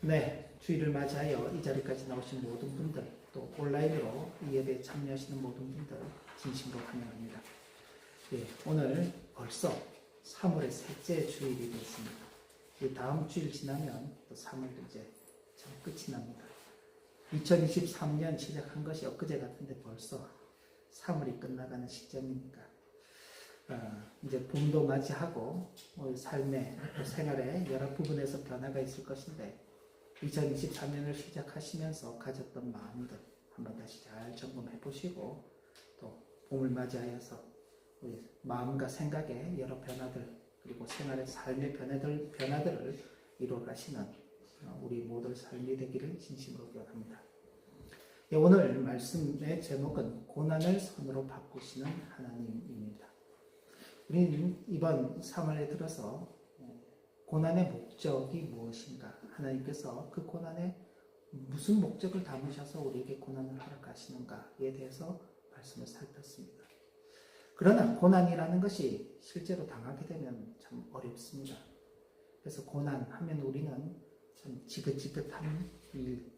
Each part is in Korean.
네, 주일을 맞이하여 이 자리까지 나오신 모든 분들, 또 온라인으로 이 예배에 참여하시는 모든 분들 진심으로 환영합니다. 예, 오늘 벌써 3월의 셋째 주일이 됐습니다. 이 다음 주일 지나면 또 3월도 이제 참 끝이 납니다. 2023년 시작한 것이 엊그제 같은데 벌써 3월이 끝나가는 시점이니까 이제 봄도 맞이하고 삶의 생활의 여러 부분에서 변화가 있을 것인데 2023년을 시작하시면서 가졌던 마음들 한번 다시 잘 점검해 보시고 또 봄을 맞이하여서 우리 마음과 생각의 여러 변화들 그리고 생활의 삶의 변화들을 이루어가시는 우리 모두의 삶이 되기를 진심으로 기원합니다. 오늘 말씀의 제목은 고난을 선으로 바꾸시는 하나님입니다. 우리는 이번 3월에 들어서 고난의 목적이 무엇인가, 하나님께서 그 고난에 무슨 목적을 담으셔서 우리에게 고난을 허락하시는가에 대해서 말씀을 살폈습니다. 그러나 고난이라는 것이 실제로 당하게 되면 참 어렵습니다. 그래서 고난하면 우리는 참 지긋지긋한 일,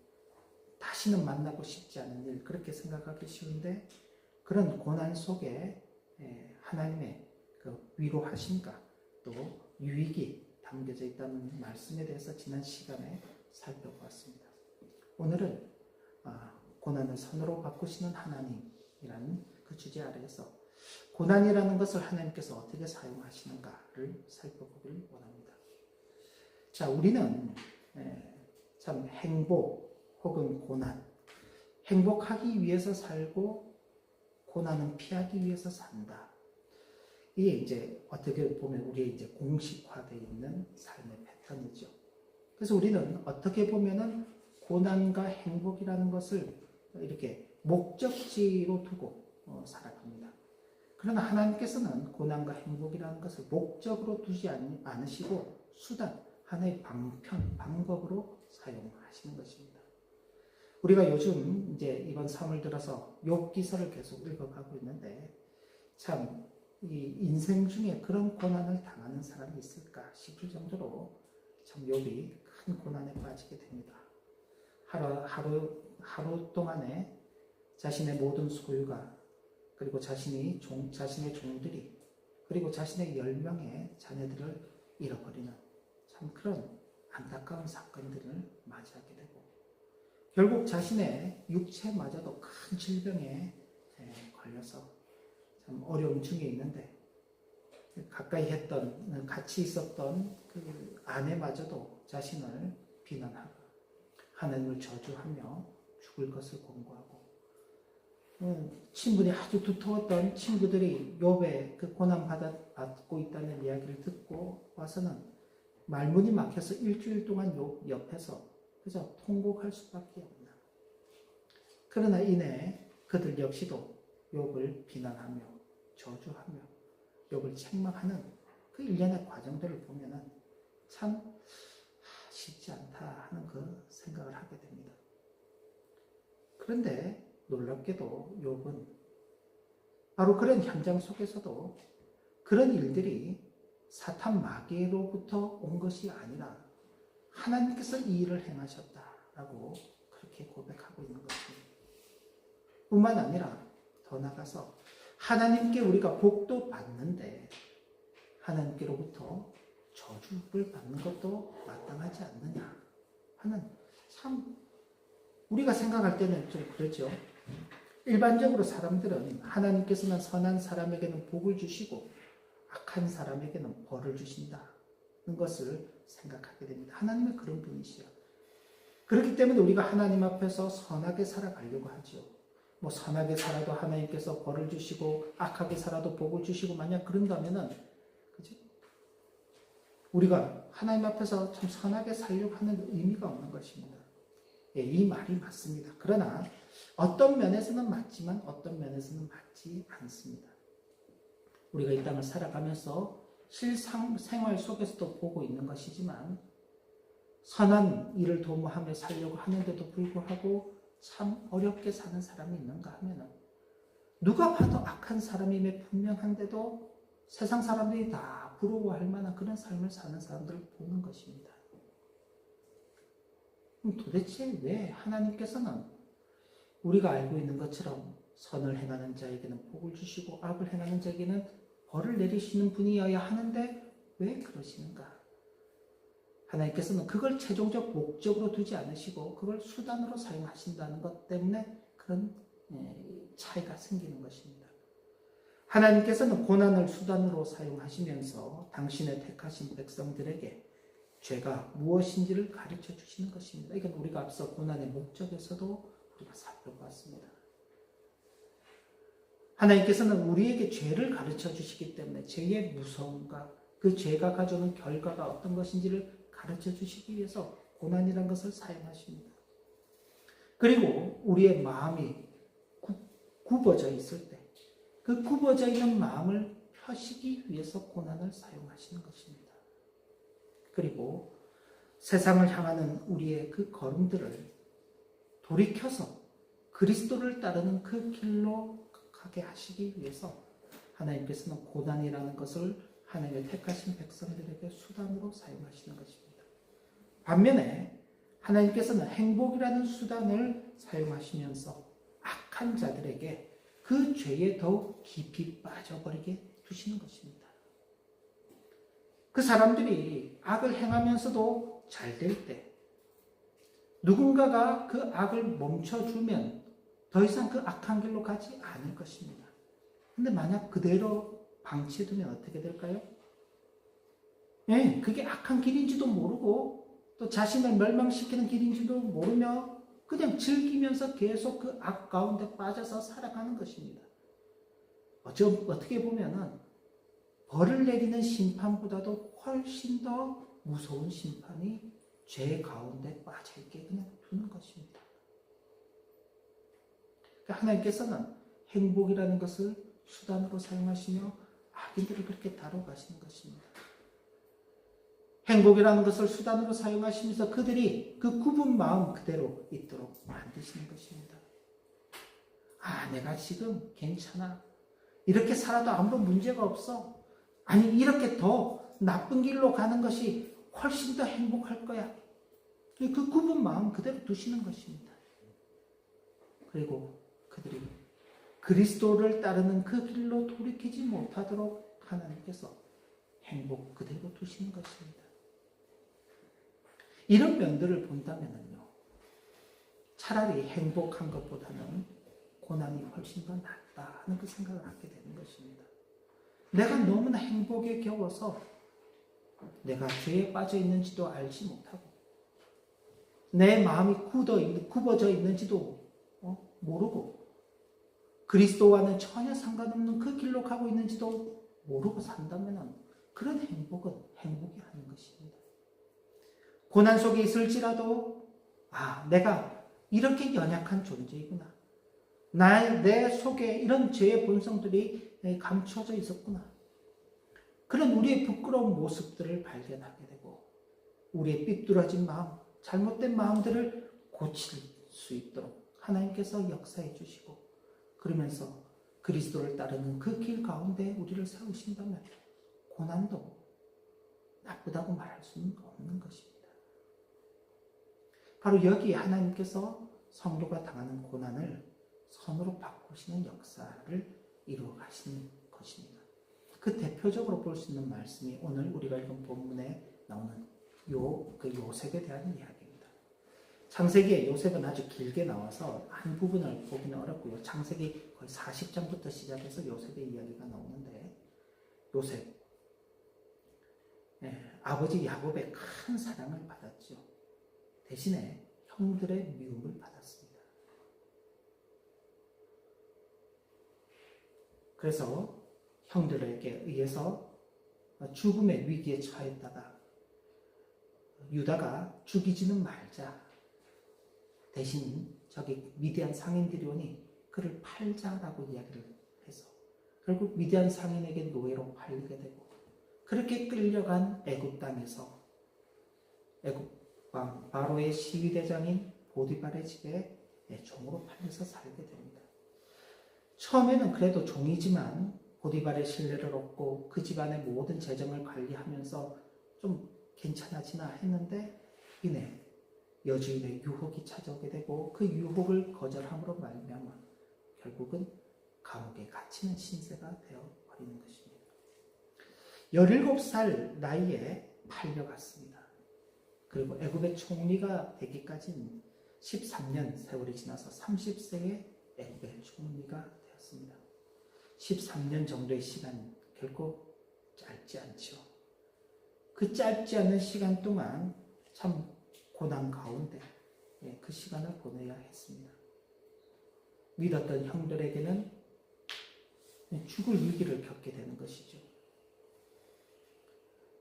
다시는 만나고 싶지 않은 일, 그렇게 생각하기 쉬운데 그런 고난 속에 하나님의 그 위로하심과 또 유익이 담겨져 있다는 말씀에 대해서 지난 시간에 살펴보았습니다. 오늘은 고난을 선으로 바꾸시는 하나님이라는 그 주제 아래에서 고난이라는 것을 하나님께서 어떻게 사용하시는가를 살펴보길 원합니다. 자, 우리는 참 행복 혹은 고난, 행복하기 위해서 살고 고난은 피하기 위해서 산다. 이게 이제 어떻게 보면 우리의 이제 공식화되어 있는 삶의 패턴이죠. 그래서 우리는 어떻게 보면은 고난과 행복이라는 것을 이렇게 목적지로 두고 살아갑니다. 그러나 하나님께서는 고난과 행복이라는 것을 목적으로 두지 않으시고 수단, 하나의 방법으로 사용하시는 것입니다. 우리가 요즘 이제 이번 3월 들어서 욥기서를 계속 읽어가고 있는데 참 이 인생 중에 그런 고난을 당하는 사람이 있을까 싶을 정도로 참 욥이 큰 고난에 빠지게 됩니다. 하루 동안에 자신의 모든 소유가 그리고 자신의 종들이 그리고 자신의 10명의 자녀들을 잃어버리는 참 그런 안타까운 사건들을 맞이하게 되고 결국 자신의 육체마저도 큰 질병에 걸려서 참 어려움 중에 있는데 같이 있었던 그 아내마저도 자신을 비난하고 하나님을 저주하며 죽을 것을 권고하고 친분이 아주 두터웠던 친구들이 욥의 그 고난받고 있다는 이야기를 듣고 와서는 말문이 막혀서 일주일 동안 욥 옆에서 그저 통곡할 수밖에 없나. 그러나 이내 그들 역시도 욥을 비난하며 저주하며 욥을 책망하는 그 일련의 과정들을 보면은 참 쉽지 않다 하는 그 생각을 하게 됩니다. 그런데 놀랍게도 욥은 바로 그런 현장 속에서도 그런 일들이 사탄 마귀로부터 온 것이 아니라 하나님께서 이 일을 행하셨다라고 그렇게 고백하고 있는 것입니다. 뿐만 아니라 더 나아가서 하나님께 우리가 복도 받는데 하나님께로부터 저주를 받는 것도 마땅하지 않느냐 하는 참 우리가 생각할 때는 좀 그렇죠. 일반적으로 사람들은 하나님께서는 선한 사람에게는 복을 주시고 악한 사람에게는 벌을 주신다는 것을 생각하게 됩니다. 하나님은 그런 분이시요. 그렇기 때문에 우리가 하나님 앞에서 선하게 살아가려고 하죠. 뭐 선하게 살아도 하나님께서 벌을 주시고 악하게 살아도 복을 주시고 만약 그런다면은 그치? 우리가 하나님 앞에서 참 선하게 살려고 하는 의미가 없는 것입니다. 예, 이 말이 맞습니다. 그러나 어떤 면에서는 맞지만 어떤 면에서는 맞지 않습니다. 우리가 이 땅을 살아가면서 실생활 속에서도 보고 있는 것이지만 선한 일을 도모하며 살려고 하는데도 불구하고 참 어렵게 사는 사람이 있는가 하면은 누가 봐도 악한 사람임에 분명한데도 세상 사람들이 다 부러워할 만한 그런 삶을 사는 사람들을 보는 것입니다. 그럼 도대체 왜 하나님께서는 우리가 알고 있는 것처럼 선을 행하는 자에게는 복을 주시고 악을 행하는 자에게는 벌을 내리시는 분이어야 하는데 왜 그러시는가? 하나님께서는 그걸 최종적 목적으로 두지 않으시고 그걸 수단으로 사용하신다는 것 때문에 그런 차이가 생기는 것입니다. 하나님께서는 고난을 수단으로 사용하시면서 당신의 택하신 백성들에게 죄가 무엇인지를 가르쳐 주시는 것입니다. 이건 우리가 앞서 고난의 목적에서도 우리가 살펴봤습니다. 하나님께서는 우리에게 죄를 가르쳐 주시기 때문에 죄의 무서움과 그 죄가 가져오는 결과가 어떤 것인지를 가르쳐 주시기 위해서 고난이라는 것을 사용하십니다. 그리고 우리의 마음이 굽어져 있을 때 그 굽어져 있는 마음을 펴시기 위해서 고난을 사용하시는 것입니다. 그리고 세상을 향하는 우리의 그 걸음들을 돌이켜서 그리스도를 따르는 그 길로 가게 하시기 위해서 하나님께서는 고난이라는 것을 하나님의 택하신 백성들에게 수단으로 사용하시는 것입니다. 반면에 하나님께서는 행복이라는 수단을 사용하시면서 악한 자들에게 그 죄에 더욱 깊이 빠져버리게 두시는 것입니다. 그 사람들이 악을 행하면서도 잘 될 때 누군가가 그 악을 멈춰주면 더 이상 그 악한 길로 가지 않을 것입니다. 근데 만약 그대로 방치해두면 어떻게 될까요? 그게 악한 길인지도 모르고 또 자신을 멸망시키는 길인지도 모르며 그냥 즐기면서 계속 그 악 가운데 빠져서 살아가는 것입니다. 어떻게 보면은 벌을 내리는 심판보다도 훨씬 더 무서운 심판이 죄 가운데 빠져있게 그냥 두는 것입니다. 그러니까 하나님께서는 행복이라는 것을 수단으로 사용하시며 악인들을 그렇게 다뤄가시는 것입니다. 행복이라는 것을 수단으로 사용하시면서 그들이 그 굽은 마음 그대로 있도록 만드시는 것입니다. 내가 지금 괜찮아. 이렇게 살아도 아무런 문제가 없어. 아니, 이렇게 더 나쁜 길로 가는 것이 훨씬 더 행복할 거야. 그 굽은 마음 그대로 두시는 것입니다. 그리고 그들이 그리스도를 따르는 그 길로 돌이키지 못하도록 하나님께서 행복 그대로 두시는 것입니다. 이런 면들을 본다면요, 차라리 행복한 것보다는 고난이 훨씬 더 낫다 하는 그 생각을 하게 되는 것입니다. 내가 너무나 행복에 겨워서 내가 죄에 빠져 있는지도 알지 못하고 내 마음이 굽어져 있는지도 모르고 그리스도와는 전혀 상관없는 그 길로 가고 있는지도 모르고 산다면 그런 행복은 행복이 아닌 것입니다. 고난 속에 있을지라도 내가 이렇게 연약한 존재이구나. 내 속에 이런 죄의 본성들이 감춰져 있었구나. 그런 우리의 부끄러운 모습들을 발견하게 되고 우리의 삐뚤어진 마음, 잘못된 마음들을 고칠 수 있도록 하나님께서 역사해 주시고 그러면서 그리스도를 따르는 그 길 가운데 우리를 세우신다면 고난도 나쁘다고 말할 수는 없는 것입니다. 바로 여기 하나님께서 성도가 당하는 고난을 선으로 바꾸시는 역사를 이루어 가시는 것입니다. 그 대표적으로 볼 수 있는 말씀이 오늘 우리가 읽은 본문에 나오는 요셉에 대한 이야기입니다. 창세기에 요셉은 아주 길게 나와서 한 부분을 보기는 어렵고요. 창세기 거의 40장부터 시작해서 요셉의 이야기가 나오는데 요셉, 아버지 야곱의 큰 사랑을 받았죠. 대신에 형들의 미움을 받았습니다. 그래서 형들에게 의해서 죽음의 위기에 처했다가 유다가 죽이지는 말자. 대신 저기 미디안 상인들이 오니 그를 팔자라고 이야기를 해서 결국 미디안 상인에게 노예로 팔리게 되고 그렇게 끌려간 애굽 땅에서 애굽 왕 바로의 시위대장인 보디발의 집에 종으로 팔려서 살게 됩니다. 처음에는 그래도 종이지만 보디발의 신뢰를 얻고 그 집안의 모든 재정을 관리하면서 좀 괜찮아지나 했는데 이내 여주인의 유혹이 찾아오게 되고 그 유혹을 거절함으로 말미암아 결국은 감옥에 갇히는 신세가 되어버리는 것입니다. 17살 나이에 팔려갔습니다. 그리고 애굽의 총리가 되기까지는 13년 세월이 지나서 30세에 애굽의 총리가 되었습니다. 13년 정도의 시간 결코 짧지 않죠. 그 짧지 않은 시간 동안 참 고난 가운데 그 시간을 보내야 했습니다. 믿었던 형들에게는 죽을 위기를 겪게 되는 것이죠.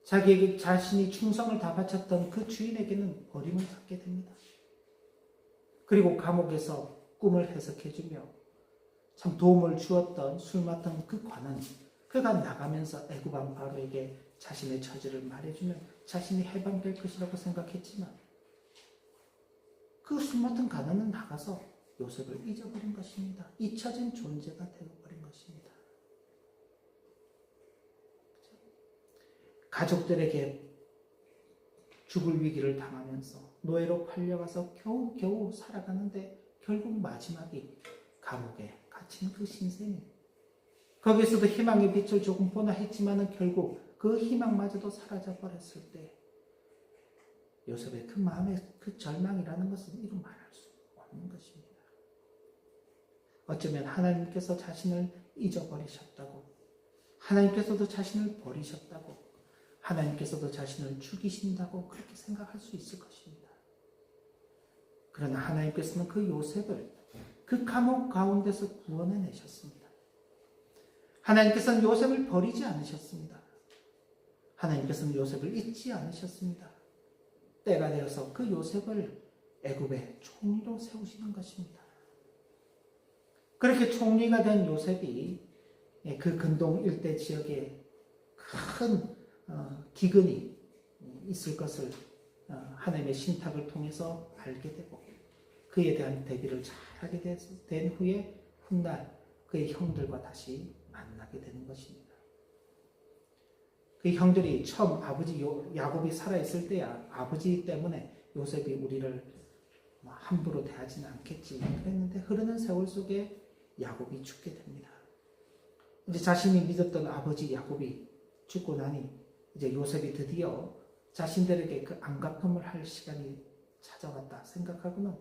자기에게 자신이 충성을 다 바쳤던 그 주인에게는 버림을 받게 됩니다. 그리고 감옥에서 꿈을 해석해주며 참 도움을 주었던 술 맡은 그 관원, 그가 나가면서 애굽 왕 바로에게 자신의 처지를 말해주면 자신이 해방될 것이라고 생각했지만 그 술 맡은 관원은 나가서 요셉을 잊어버린 것입니다. 잊혀진 존재가 되어버린 것입니다. 가족들에게 죽을 위기를 당하면서 노예로 팔려가서 겨우 살아가는데 결국 마지막이 감옥에 갇힌 그 신생이 거기에서도 희망의 빛을 조금 보나 했지만은 결국 그 희망마저도 사라져버렸을 때 요셉의 그 마음의 그 절망이라는 것은 이루 말할 수 없는 것입니다. 어쩌면 하나님께서 자신을 잊어버리셨다고, 하나님께서도 자신을 버리셨다고, 하나님께서도 자신을 죽이신다고 그렇게 생각할 수 있을 것입니다. 그러나 하나님께서는 그 요셉을 그 감옥 가운데서 구원해내셨습니다. 하나님께서는 요셉을 버리지 않으셨습니다. 하나님께서는 요셉을 잊지 않으셨습니다. 때가 되어서 그 요셉을 애굽의 총리로 세우시는 것입니다. 그렇게 총리가 된 요셉이 그 근동 일대 지역에 큰 기근이 있을 것을 하나님의 신탁을 통해서 알게 되고 그에 대한 대비를 잘하게 된 후에 훗날 그의 형들과 다시 만나게 되는 것입니다. 그 형들이 처음 아버지 야곱이 살아있을 때야 아버지 때문에 요셉이 우리를 함부로 대하지는 않겠지 그랬는데 흐르는 세월 속에 야곱이 죽게 됩니다. 이제 자신이 믿었던 아버지 야곱이 죽고 나니 이제 요셉이 드디어 자신들에게 그 안갚음을 할 시간이 찾아왔다 생각하고는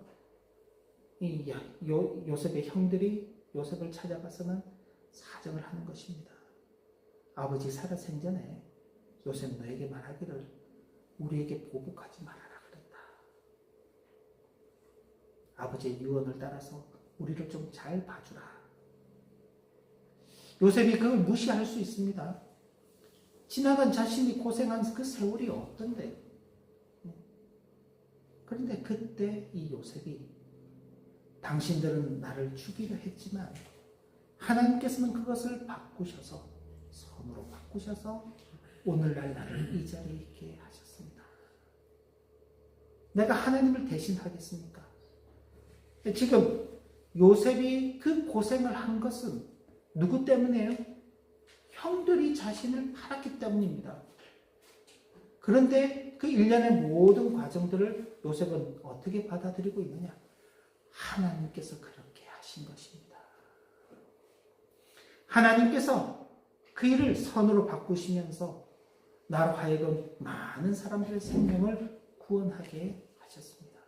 이 요셉의 형들이 요셉을 찾아가서는 사정을 하는 것입니다. 아버지 살아 생전에 요셉 너에게 말하기를 우리에게 보복하지 말아라 그랬다. 아버지의 유언을 따라서 우리를 좀 잘 봐주라. 요셉이 그걸 무시할 수 있습니다. 지나간 자신이 고생한 그 세월이 없던데. 그런데 그때 이 요셉이 당신들은 나를 죽이려 했지만 하나님께서는 그것을 바꾸셔서 선으로 바꾸셔서 오늘날 나를 이 자리에 있게 하셨습니다. 내가 하나님을 대신하겠습니까? 지금 요셉이 그 고생을 한 것은 누구 때문이에요? 형들이 자신을 팔았기 때문입니다. 그런데 그 일련의 모든 과정들을 요셉은 어떻게 받아들이고 있느냐? 하나님께서 그렇게 하신 것입니다. 하나님께서 그 일을 선으로 바꾸시면서 나로 하여금 많은 사람들의 생명을 구원하게 하셨습니다.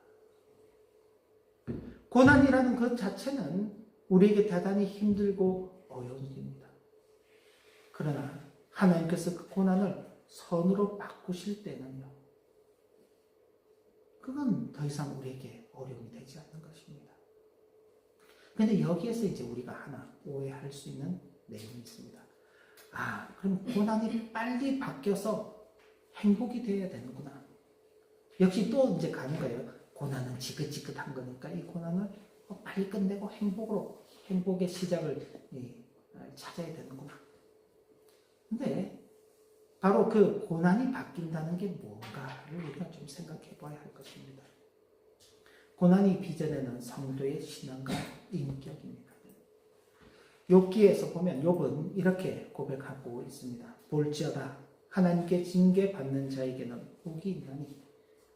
고난이라는 것 자체는 우리에게 대단히 힘들고 어려운 일입니다. 그러나 하나님께서 그 고난을 선으로 바꾸실 때는요, 그건 더 이상 우리에게 어려움이 되지 않는 것입니다. 그런데 여기에서 이제 우리가 하나 오해할 수 있는 내용이 있습니다. 그럼 고난이 빨리 바뀌어서 행복이 되어야 되는구나. 역시 또 이제 가는 거예요. 고난은 지긋지긋한 거니까 이 고난을 빨리 끝내고 행복의 시작을 찾아야 되는구나. 근데 바로 그 고난이 바뀐다는 게 뭔가를 우리가 좀 생각해 봐야 할 것입니다. 고난이 빚어내는 성도의 신앙과 인격입니다. 욥기에서 보면 욥은 이렇게 고백하고 있습니다. 볼지어다 하나님께 징계받는 자에게는 복이 있나니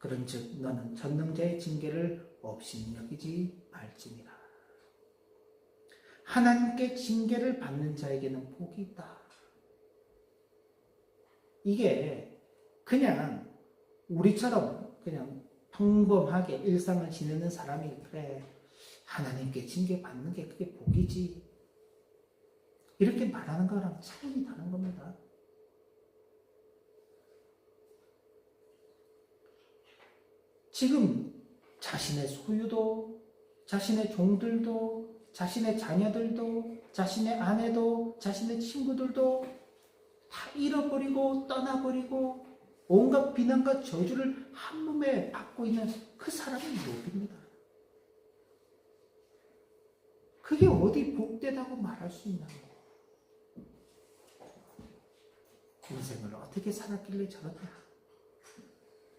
그런즉 너는 전능자의 징계를 업신여기지 말지니라. 하나님께 징계를 받는 자에게는 복이 있다. 이게 그냥 우리처럼 그냥 평범하게 일상을 지내는 사람이 그래 하나님께 징계 받는 게 그게 복이지 이렇게 말하는 거랑 차원이 다른 겁니다. 지금 자신의 소유도, 자신의 종들도, 자신의 자녀들도, 자신의 아내도, 자신의 친구들도 다 잃어버리고 떠나버리고 온갖 비난과 저주를 한 몸에 받고 있는 그 사람이 욥입니다. 그게 어디 복되다고 말할 수 있나요? 인생을 어떻게 살았길래 저러냐?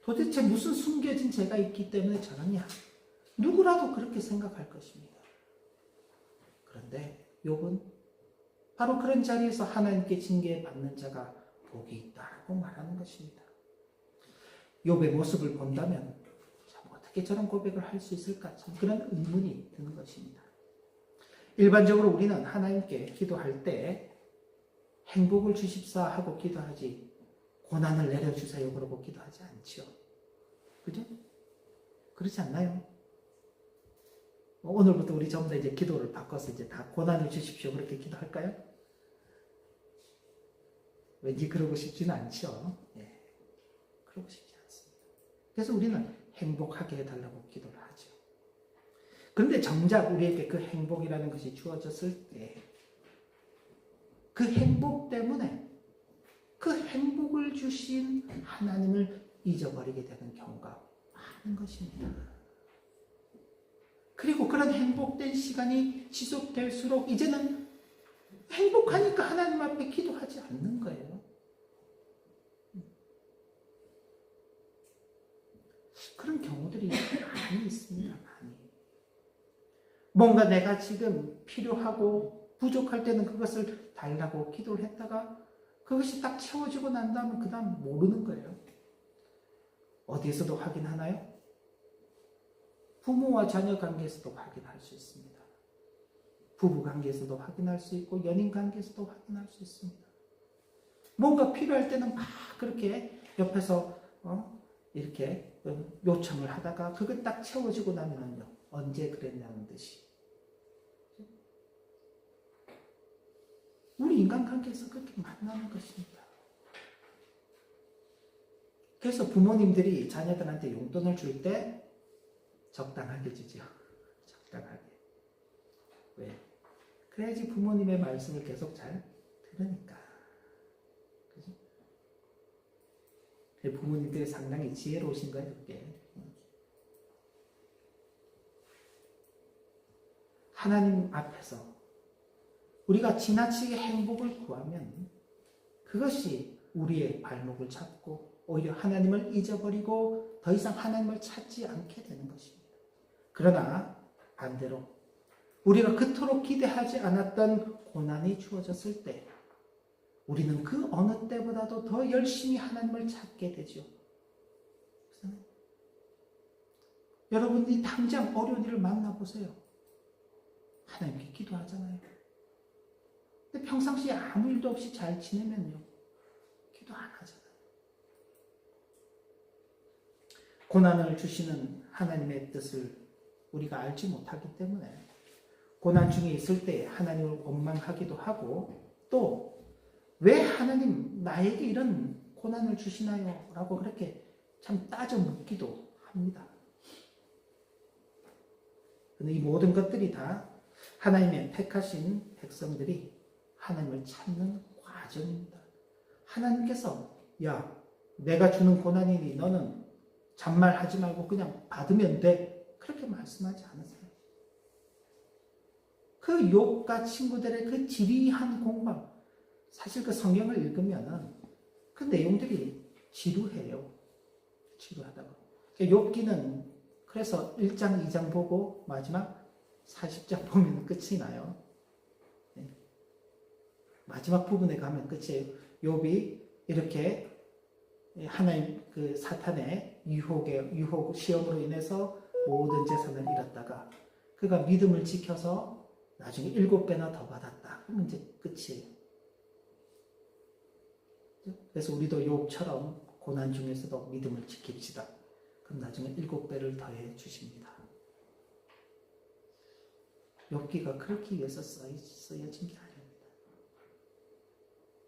도대체 무슨 숨겨진 죄가 있기 때문에 저러냐? 누구라도 그렇게 생각할 것입니다. 그런데 욥은 바로 그런 자리에서 하나님께 징계받는 자가 복이 있다고 말하는 것입니다. 욥의 모습을 본다면 참 어떻게 저런 고백을 할 수 있을까? 참 그런 의문이 드는 것입니다. 일반적으로 우리는 하나님께 기도할 때 행복을 주십사 하고 기도하지 고난을 내려주세요 그러고 기도하지 않죠. 그죠? 그렇지 않나요? 오늘부터 우리 전부 다 이제 기도를 바꿔서 이제 다 고난을 주십시오 그렇게 기도할까요? 왠지 그러고 싶지는 않죠. 예. 그러고 싶지 않습니다. 그래서 우리는 행복하게 해달라고 기도를 하죠. 그런데 정작 우리에게 그 행복이라는 것이 주어졌을 때 그 행복 때문에 그 행복을 주신 하나님을 잊어버리게 되는 경우가 많은 것입니다. 그리고 그런 행복된 시간이 지속될수록 이제는 행복하니까 하나님 앞에 기도하지 않는 거예요. 그런 경우들이 많이 있습니다. 많이. 뭔가 내가 지금 필요하고 부족할 때는 그것을 달라고 기도를 했다가 그것이 딱 채워지고 난 다음에 그 다음 모르는 거예요. 어디에서도 확인하나요? 부모와 자녀 관계에서도 확인할 수 있습니다. 부부 관계에서도 확인할 수 있고 연인 관계에서도 확인할 수 있습니다. 뭔가 필요할 때는 막 그렇게 옆에서 이렇게 요청을 하다가 그게 딱 채워지고 나면요 언제 그랬냐는 듯이 우리 인간관계에서 그렇게 만나는 것입니다. 그래서 부모님들이 자녀들한테 용돈을 줄 때 적당하게 주죠. 적당하게. 왜? 그래야지 부모님의 말씀을 계속 잘 들으니까. 그죠? 부모님들이 상당히 지혜로우신 거예요, 그게. 하나님 앞에서 우리가 지나치게 행복을 구하면 그것이 우리의 발목을 잡고 오히려 하나님을 잊어버리고 더 이상 하나님을 찾지 않게 되는 것입니다. 그러나 반대로 우리가 그토록 기대하지 않았던 고난이 주어졌을 때 우리는 그 어느 때보다도 더 열심히 하나님을 찾게 되죠. 여러분이 당장 어려운 일을 만나보세요. 하나님께 기도하잖아요. 근데 평상시에 아무 일도 없이 잘 지내면요. 기도 안 하잖아요. 고난을 주시는 하나님의 뜻을 우리가 알지 못하기 때문에 고난 중에 있을 때 하나님을 원망하기도 하고 또 왜 하나님 나에게 이런 고난을 주시나요? 라고 그렇게 참 따져 묻기도 합니다. 근데 이 모든 것들이 다 하나님의 택하신 백성들이 하나님을 찾는 과정입니다. 하나님께서 야 내가 주는 고난이니 너는 잔말하지 말고 그냥 받으면 돼. 그렇게 말씀하지 않으세요. 그 욥과 친구들의 그 지리한 공방 사실 그 성경을 읽으면 그 내용들이 지루해요. 지루하다고. 욥기는 그래서 1장, 2장 보고 마지막 40장 보면 끝이 나요. 마지막 부분에 가면 끝이에요. 욥이 이렇게 하나님 그 사탄의 유혹 시험으로 인해서 모든 재산을 잃었다가 그가 믿음을 지켜서 나중에 7배나 더 받았다. 그러면 이제 끝이에요. 그래서 우리도 욥처럼 고난 중에서도 믿음을 지킵시다. 그럼 나중에 7배를 더해 주십니다. 욥기가 그렇게 위해서 쓰여진 게 아닙니다.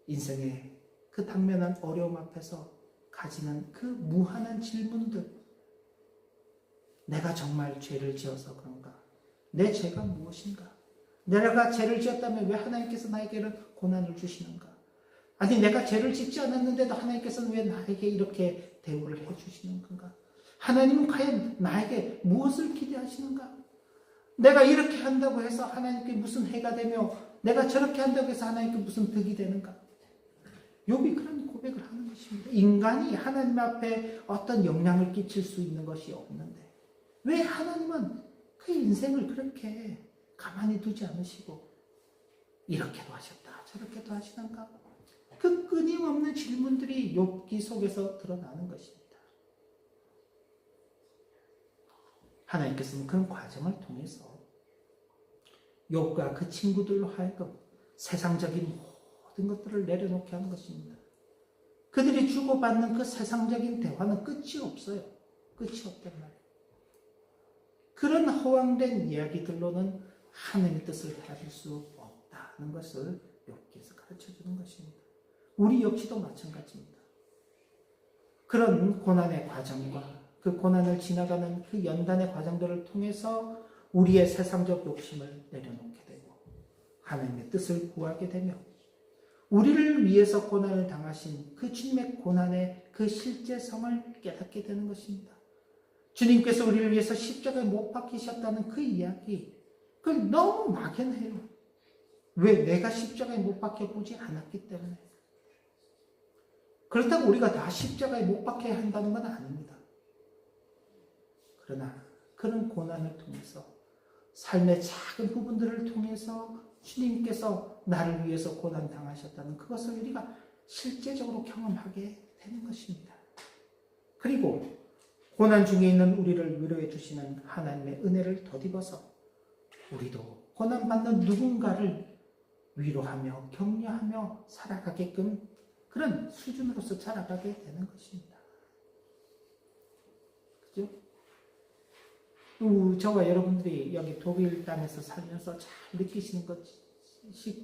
인생의 그 당면한 어려움 앞에서 가지는 그 무한한 질문들, 내가 정말 죄를 지어서 그런가? 내 죄가 무엇인가? 내가 죄를 지었다면 왜 하나님께서 나에게는 고난을 주시는가? 아니 내가 죄를 짓지 않았는데도 하나님께서는 왜 나에게 이렇게 대우를 해주시는 건가? 하나님은 과연 나에게 무엇을 기대하시는가? 내가 이렇게 한다고 해서 하나님께 무슨 해가 되며 내가 저렇게 한다고 해서 하나님께 무슨 득이 되는가? 욥이 그런 고백을 하는 것입니다. 인간이 하나님 앞에 어떤 영향을 끼칠 수 있는 것이 없는데 왜 하나님은 그 인생을 그렇게 가만히 두지 않으시고 이렇게도 하셨다 저렇게도 하시는가? 그 끊임없는 질문들이 욥기 속에서 드러나는 것입니다. 하나님께서는 그런 과정을 통해서 욥과 그 친구들로 하여금 세상적인 모든 것들을 내려놓게 하는 것입니다. 그들이 주고받는 그 세상적인 대화는 끝이 없어요. 끝이 없단 말이에요. 그런 허황된 이야기들로는 하나님의 뜻을 헤아릴 수 없다는 것을 욥기에서 가르쳐주는 것입니다. 우리 역시도 마찬가지입니다. 그런 고난의 과정과 그 고난을 지나가는 그 연단의 과정들을 통해서 우리의 세상적 욕심을 내려놓게 되고 하나님의 뜻을 구하게 되며 우리를 위해서 고난을 당하신 그 주님의 고난의 그 실제성을 깨닫게 되는 것입니다. 주님께서 우리를 위해서 십자가에 못 박히셨다는 그 이야기, 그건 너무 막연해요. 왜? 내가 십자가에 못 박혀보지 않았기 때문에. 그렇다고 우리가 다 십자가에 못 박혀야 한다는 건 아닙니다. 그러나 그런 고난을 통해서 삶의 작은 부분들을 통해서 주님께서 나를 위해서 고난 당하셨다는 그것을 우리가 실제적으로 경험하게 되는 것입니다. 그리고 고난 중에 있는 우리를 위로해 주시는 하나님의 은혜를 덧입어서 우리도 고난받는 누군가를 위로하며 격려하며 살아가게끔 그런 수준으로서 살아가게 되는 것입니다. 그죠? 저와 여러분들이 여기 독일 땅에서 살면서 잘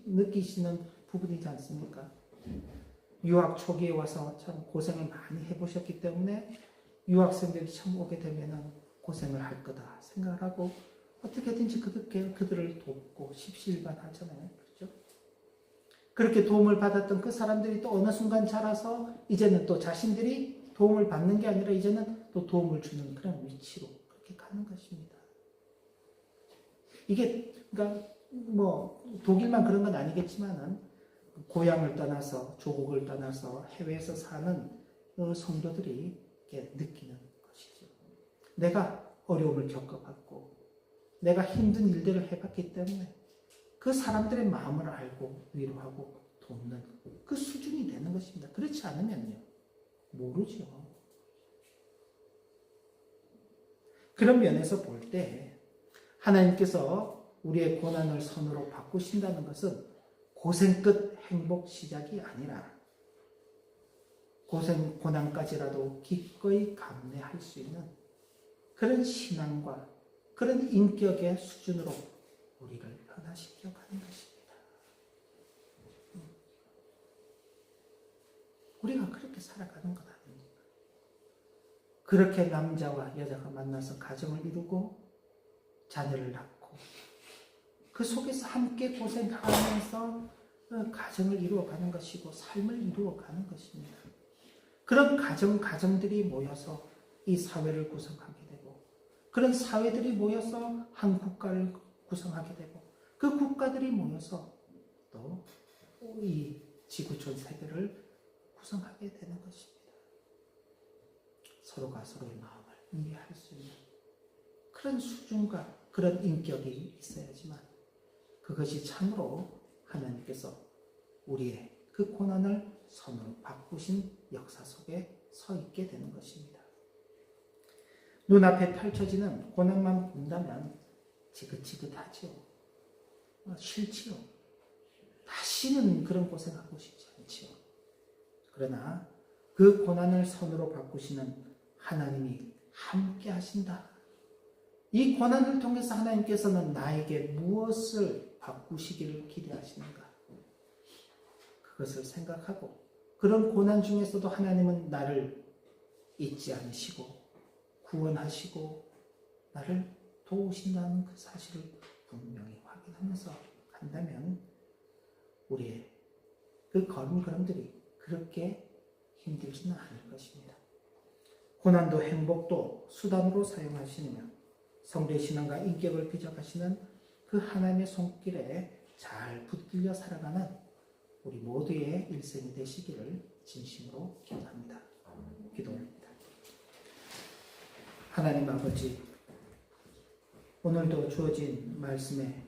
느끼시는 부분이지 않습니까? 유학 초기에 와서 참 고생을 많이 해보셨기 때문에 유학생들이 처음 오게 되면 고생을 할 거다 생각을 하고 어떻게든지 그들을 돕고 십시일반하잖아요. 그렇죠? 그렇게 도움을 받았던 그 사람들이 또 어느 순간 자라서 이제는 또 자신들이 도움을 받는 게 아니라 이제는 또 도움을 주는 그런 위치로 그렇게 가는 것입니다. 이게 그러니까 뭐 독일만 그런 건 아니겠지만은 고향을 떠나서 조국을 떠나서 해외에서 사는 성도들이 이렇게 느끼는 것이죠. 내가 어려움을 겪어봤고 내가 힘든 일들을 해봤기 때문에 그 사람들의 마음을 알고 위로하고 돕는 그 수준이 되는 것입니다. 그렇지 않으면요 모르죠. 그런 면에서 볼 때 하나님께서 우리의 고난을 선으로 바꾸신다는 것은 고생 끝 행복 시작이 아니라 고난까지라도 기꺼이 감내할 수 있는 그런 신앙과 그런 인격의 수준으로 우리를 변화시켜 가는 것입니다. 우리가 그렇게 살아가는 것 아닙니까? 그렇게 남자와 여자가 만나서 가정을 이루고 자녀를 낳고 그 속에서 함께 고생하면서 가정을 이루어가는 것이고 삶을 이루어가는 것입니다. 그런 가정들이 모여서 이 사회를 구성하게 되고 그런 사회들이 모여서 한 국가를 구성하게 되고 그 국가들이 모여서 또 이 지구촌 세계를 구성하게 되는 것입니다. 서로가 서로의 마음을 이해할 수 있는 그런 수준과 그런 인격이 있어야지만 그것이 참으로 하나님께서 우리의 그 고난을 선으로 바꾸신 역사 속에 서 있게 되는 것입니다. 눈앞에 펼쳐지는 고난만 본다면 지긋지긋하지요. 싫지요. 다시는 그런 고생하고 싶지 않지요. 그러나 그 고난을 선으로 바꾸시는 하나님이 함께 하신다. 이 고난을 통해서 하나님께서는 나에게 무엇을 바꾸시기를 기대하시는가? 그것을 생각하고 그런 고난 중에서도 하나님은 나를 잊지 않으시고 구원하시고 나를 도우신다는 그 사실을 분명히 확인하면서 간다면 우리의 그 걸음걸음들이 그렇게 힘들지는 않을 것입니다. 고난도 행복도 수단으로 사용하시며 성도의 신앙과 인격을 비춰가시는 그 하나님의 손길에 잘 붙들려 살아가는 우리 모두의 일생이 되시기를 진심으로 기도합니다. 기도합니다. 하나님 아버지, 오늘도 주어진 말씀의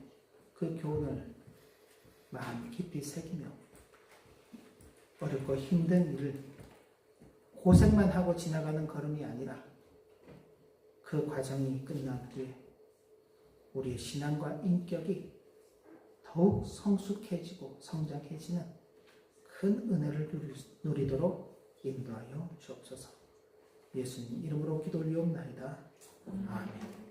그 교훈을 마음 깊이 새기며 어렵고 힘든 일을 고생만 하고 지나가는 걸음이 아니라 그 과정이 끝난 후에 우리의 신앙과 인격이 더욱 성숙해지고 성장해지는 큰 은혜를 누리도록 인도하여 주옵소서. 예수님 이름으로 기도 올리옵나이다. 아멘.